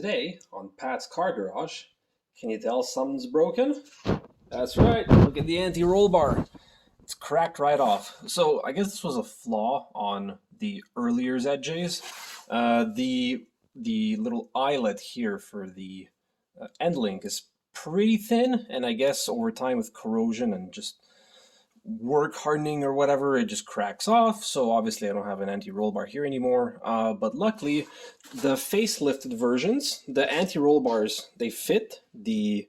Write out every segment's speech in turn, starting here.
Today on Pat's Car Garage, can you tell something's broken? That's right, look at the anti-roll bar. It's cracked right off. So I guess this was a flaw on the earlier ZJs. The little eyelet here for the end link is pretty thin, and I guess over time with corrosion and just work hardening or whatever, it just cracks off. So obviously I don't have an anti-roll bar here anymore. But luckily, the facelifted versions, the anti-roll bars, they fit the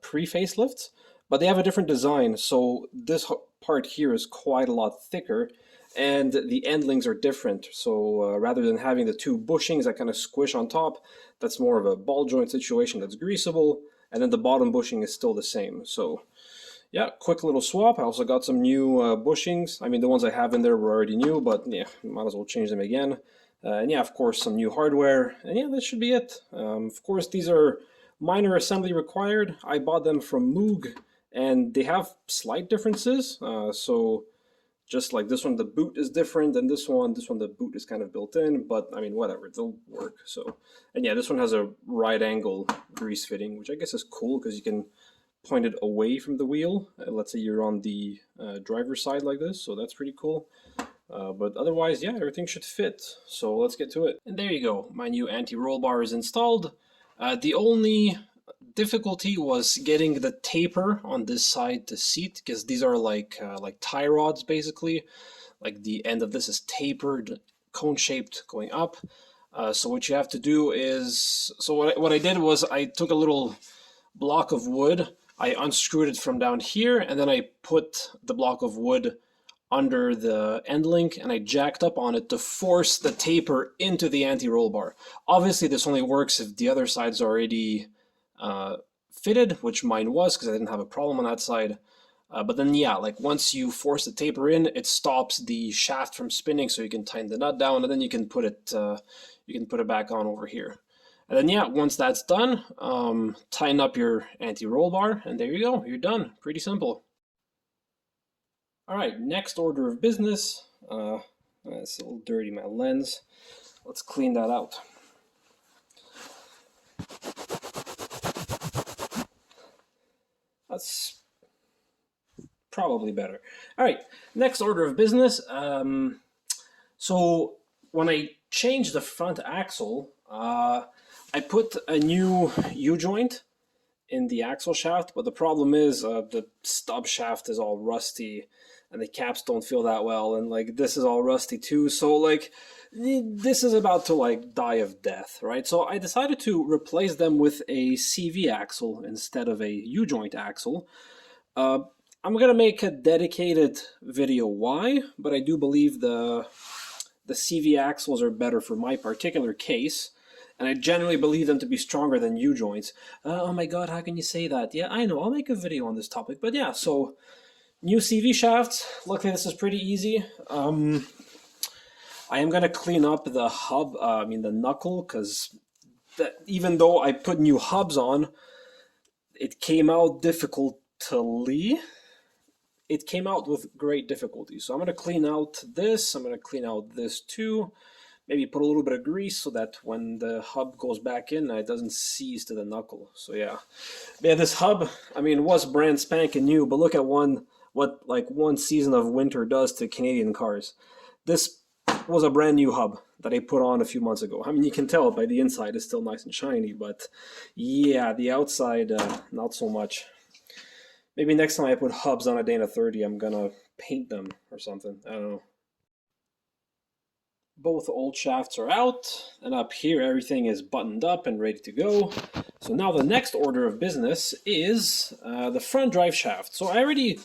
pre-facelifts, but they have a different design. So this part here is quite a lot thicker, and the end links are different. So rather than having the two bushings that kind of squish on top, that's more of a ball joint situation that's greasable, and then the bottom bushing is still the same. So yeah, quick little swap. I also got some new bushings. I mean, the ones I have in there were already new, but yeah, might as well change them again. And yeah, of course, some new hardware. And yeah, that should be it. Of course, these are minor assembly required. I bought them from Moog, and they have slight differences. So just like this one, the boot is different than this one. This one, the boot is kind of built in, but I mean, whatever, they'll work. So, and yeah, this one has a right angle grease fitting, which I guess is cool because you can point it away from the wheel. Let's say you're on the driver's side like this, so that's pretty cool. But otherwise, yeah, everything should fit. So let's get to it. And there you go, my new anti-roll bar is installed. The only difficulty was getting the taper on this side to seat, because these are like tie rods basically. Like the end of this is tapered, cone-shaped going up. So what you have to do is, so what I did was I took a little block of wood, I unscrewed it from down here, and then I put the block of wood under the end link, and I jacked up on it to force the taper into the anti-roll bar. Obviously, this only works if the other side's already fitted, which mine was, because I didn't have a problem on that side. But then, yeah, like once you force the taper in, it stops the shaft from spinning, so you can tighten the nut down, and then you can put it back on over here. And then, yeah, once that's done, tighten up your anti-roll bar, and there you go, you're done. Pretty simple. All right, next order of business. It's a little dirty, my lens. Let's clean that out. That's probably better. All right, next order of business. So when I changed the front axle, I put a new U-joint in the axle shaft, but the problem is the stub shaft is all rusty and the caps don't feel that well, and like this is all rusty too, so like this is about to like die of death, right? So I decided to replace them with a CV axle instead of a U-joint axle. I'm gonna make a dedicated video why, but I do believe the CV axles are better for my particular case. And I generally believe them to be stronger than U-joints. Oh my god, how can you say that? Yeah, I know, I'll make a video on this topic. But yeah, so new CV shafts. Luckily, this is pretty easy. I am going to clean up the hub, the knuckle, because even though I put new hubs on, it came out difficultly. It came out with great difficulty. So I'm going to clean out this. I'm going to clean out this too. Maybe put a little bit of grease so that when the hub goes back in, it doesn't seize to the knuckle. So yeah, this hub, I mean, was brand spanking new, but look at what one season of winter does to Canadian cars. This was a brand new hub that I put on a few months ago. I mean, you can tell by the inside it's still nice and shiny, but yeah, the outside, not so much. Maybe next time I put hubs on a Dana 30, I'm gonna paint them or something. I don't know. Both old shafts are out, and up here everything is buttoned up and ready to go. So now the next order of business is the front drive shaft. So I already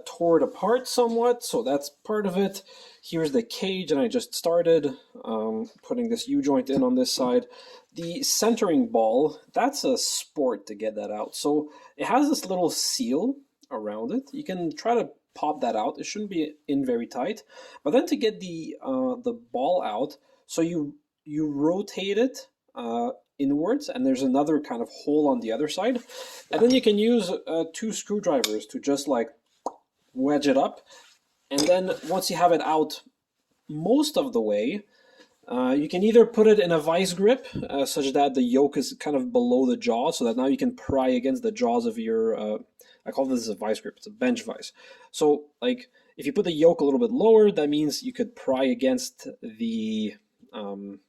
tore it apart somewhat, so that's part of it. Here's the cage, and I just started putting this U-joint in on this side. The centering ball, that's a sport to get that out. So it has this little seal around it. You can try to pop that out. It shouldn't be in very tight, but then to get the ball out, so you rotate it inwards, and there's another kind of hole on the other side, and then you can use 2 screwdrivers to just like wedge it up, and then once you have it out most of the way, You can either put it in a vice grip, such that the yoke is kind of below the jaw, so that now you can pry against the jaws of your. I call this a vice grip. It's a bench vice. So, like, if you put the yoke a little bit lower, that means you could pry against um,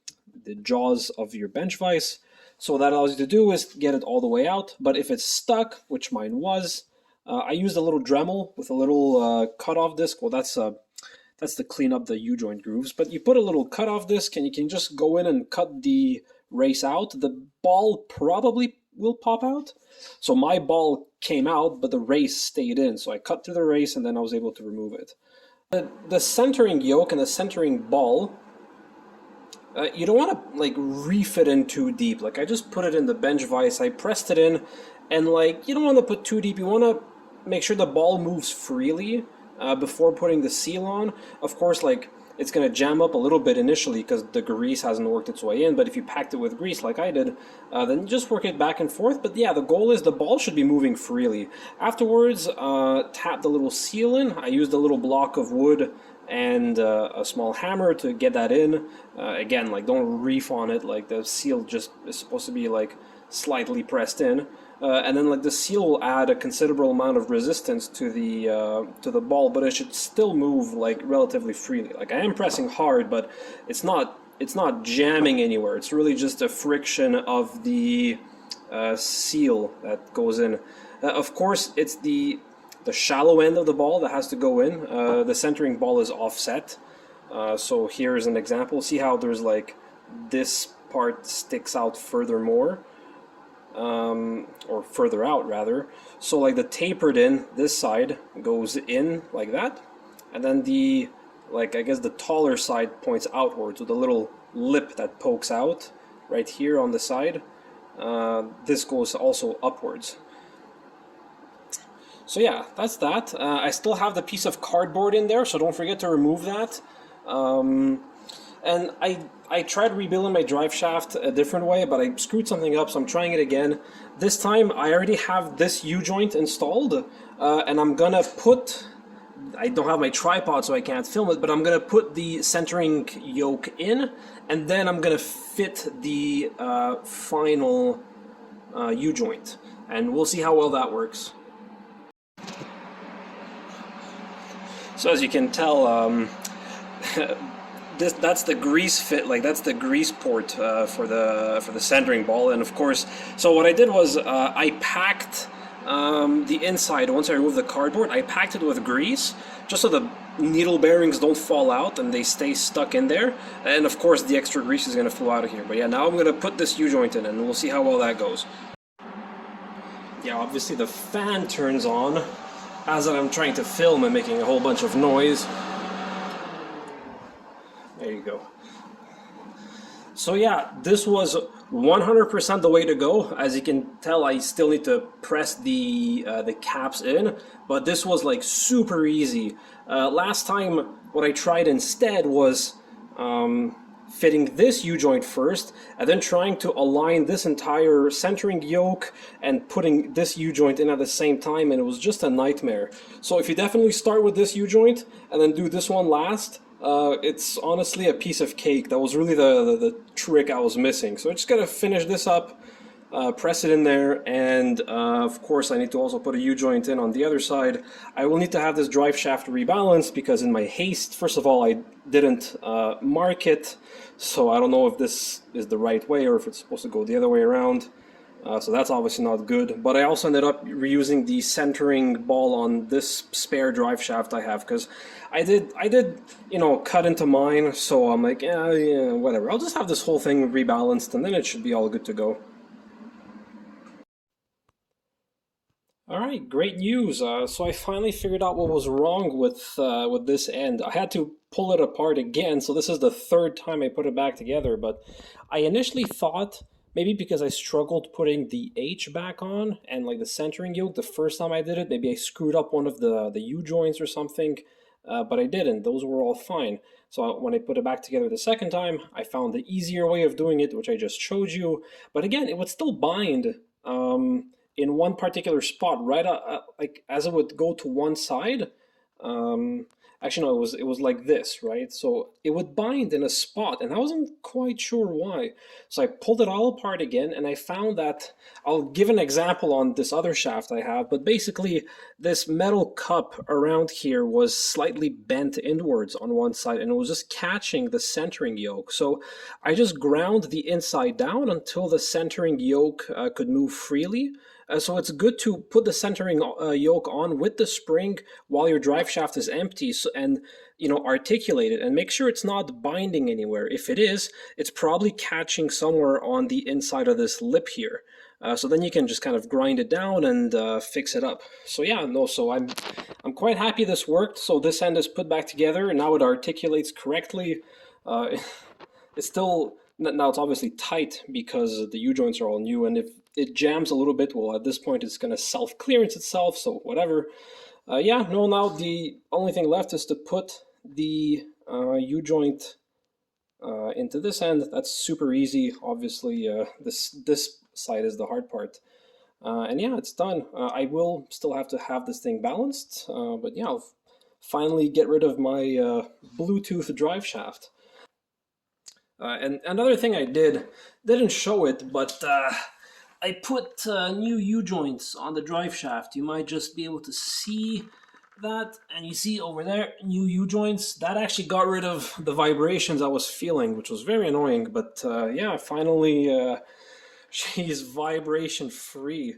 the jaws of your bench vice. So what that allows you to do is get it all the way out. But if it's stuck, which mine was, I used a little Dremel with a little cutoff disc. Well, that's to clean up the U-joint grooves. But you put a little cutoff disc and you can just go in and cut the race out. The ball probably will pop out. So my ball came out, but the race stayed in. So I cut through the race and then I was able to remove it. The centering yoke and the centering ball, you don't want to like refit in too deep. Like I just put it in the bench vise, I pressed it in, and like you don't want to put too deep. You want to make sure the ball moves freely before putting the seal on. Of course, like it's going to jam up a little bit initially because the grease hasn't worked its way in, but if you packed it with grease like I did, then just work it back and forth. But yeah, the goal is the ball should be moving freely. Afterwards, tap the little seal in. I used a little block of wood and a small hammer to get that in. Again, like don't reef on it, like the seal just is supposed to be like slightly pressed in. And then like the seal will add a considerable amount of resistance to the ball, but it should still move like relatively freely. Like I am pressing hard, but it's not jamming anywhere. It's really just a friction of the seal that goes in. Of course, it's the shallow end of the ball that has to go in. The centering ball is offset. So here's an example. See how there's like this part sticks out further more. Or further out rather. So like the tapered in, this side goes in like that, and then the, like I guess the taller side points outwards with a little lip that pokes out right here on the side. This goes also upwards. So yeah, that's that. I still have the piece of cardboard in there, so don't forget to remove that. And I tried rebuilding my drive shaft a different way, but I screwed something up, so I'm trying it again. This time I already have this U-joint installed, and I'm gonna put, I don't have my tripod so I can't film it, but I'm gonna put the centering yoke in, and then I'm gonna fit the final U-joint, and we'll see how well that works. So as you can tell, that's the grease fit, like that's the grease port for the centering ball. And of course, so what I did was I packed the inside. Once I removed the cardboard, I packed it with grease just so the needle bearings don't fall out and they stay stuck in there. And of course the extra grease is going to flow out of here. But yeah, now I'm going to put this U-joint in and we'll see how well that goes. Yeah, obviously the fan turns on as I'm trying to film and making a whole bunch of noise. There you go. So yeah, this was 100% the way to go. As you can tell, I still need to press the caps in, but this was like super easy. Last time, what I tried instead was fitting this U-joint first, and then trying to align this entire centering yoke and putting this U-joint in at the same time, and it was just a nightmare. So if you definitely start with this U-joint and then do this one last, it's honestly a piece of cake. That was really the trick I was missing. So I just gotta finish this up, press it in there, and of course I need to also put a U-joint in on the other side. I will need to have this drive shaft rebalanced because in my haste, first of all, I didn't mark it, so I don't know if this is the right way or if it's supposed to go the other way around. So that's obviously not good. But I also ended up reusing the centering ball on this spare drive shaft I have because I did, you know, cut into mine. So I'm like, yeah, whatever. I'll just have this whole thing rebalanced and then it should be all good to go. All right, great news. So I finally figured out what was wrong with this end. I had to pull it apart again, so this is the third time I put it back together. But I initially thought maybe because I struggled putting the H back on and like the centering yoke the first time I did it, maybe I screwed up one of the U joints or something. But I didn't. Those were all fine. So when I put it back together the second time, I found the easier way of doing it, which I just showed you. But again, it would still bind. In one particular spot, right, like as it would go to one side, Actually, no, it was like this, right? So it would bind in a spot, and I wasn't quite sure why. So I pulled it all apart again, and I found that I'll give an example on this other shaft I have, but basically this metal cup around here was slightly bent inwards on one side, and it was just catching the centering yoke. So I just ground the inside down until the centering yoke could move freely. So it's good to put the centering yoke on with the spring while your drive shaft is empty, and articulate it and make sure it's not binding anywhere. If it is, it's probably catching somewhere on the inside of this lip here. So then you can just kind of grind it down and fix it up. So yeah, no, so I'm quite happy this worked. So this end is put back together, and now it articulates correctly. Uh, it's still now it's obviously tight because the U-joints are all new, and if it jams a little bit, well, at this point it's going to self-clearance itself, so whatever. Yeah, no, now the only thing left is to put the U-joint into this end. That's super easy. Obviously, this side is the hard part. And yeah, it's done. I will still have to have this thing balanced, but yeah, I'll finally get rid of my Bluetooth drive shaft. And another thing I didn't show it, but I put new U-joints on the drive shaft. You might just be able to see that, and you see over there, new U-joints. That actually got rid of the vibrations I was feeling, which was very annoying, but yeah, finally she's vibration free.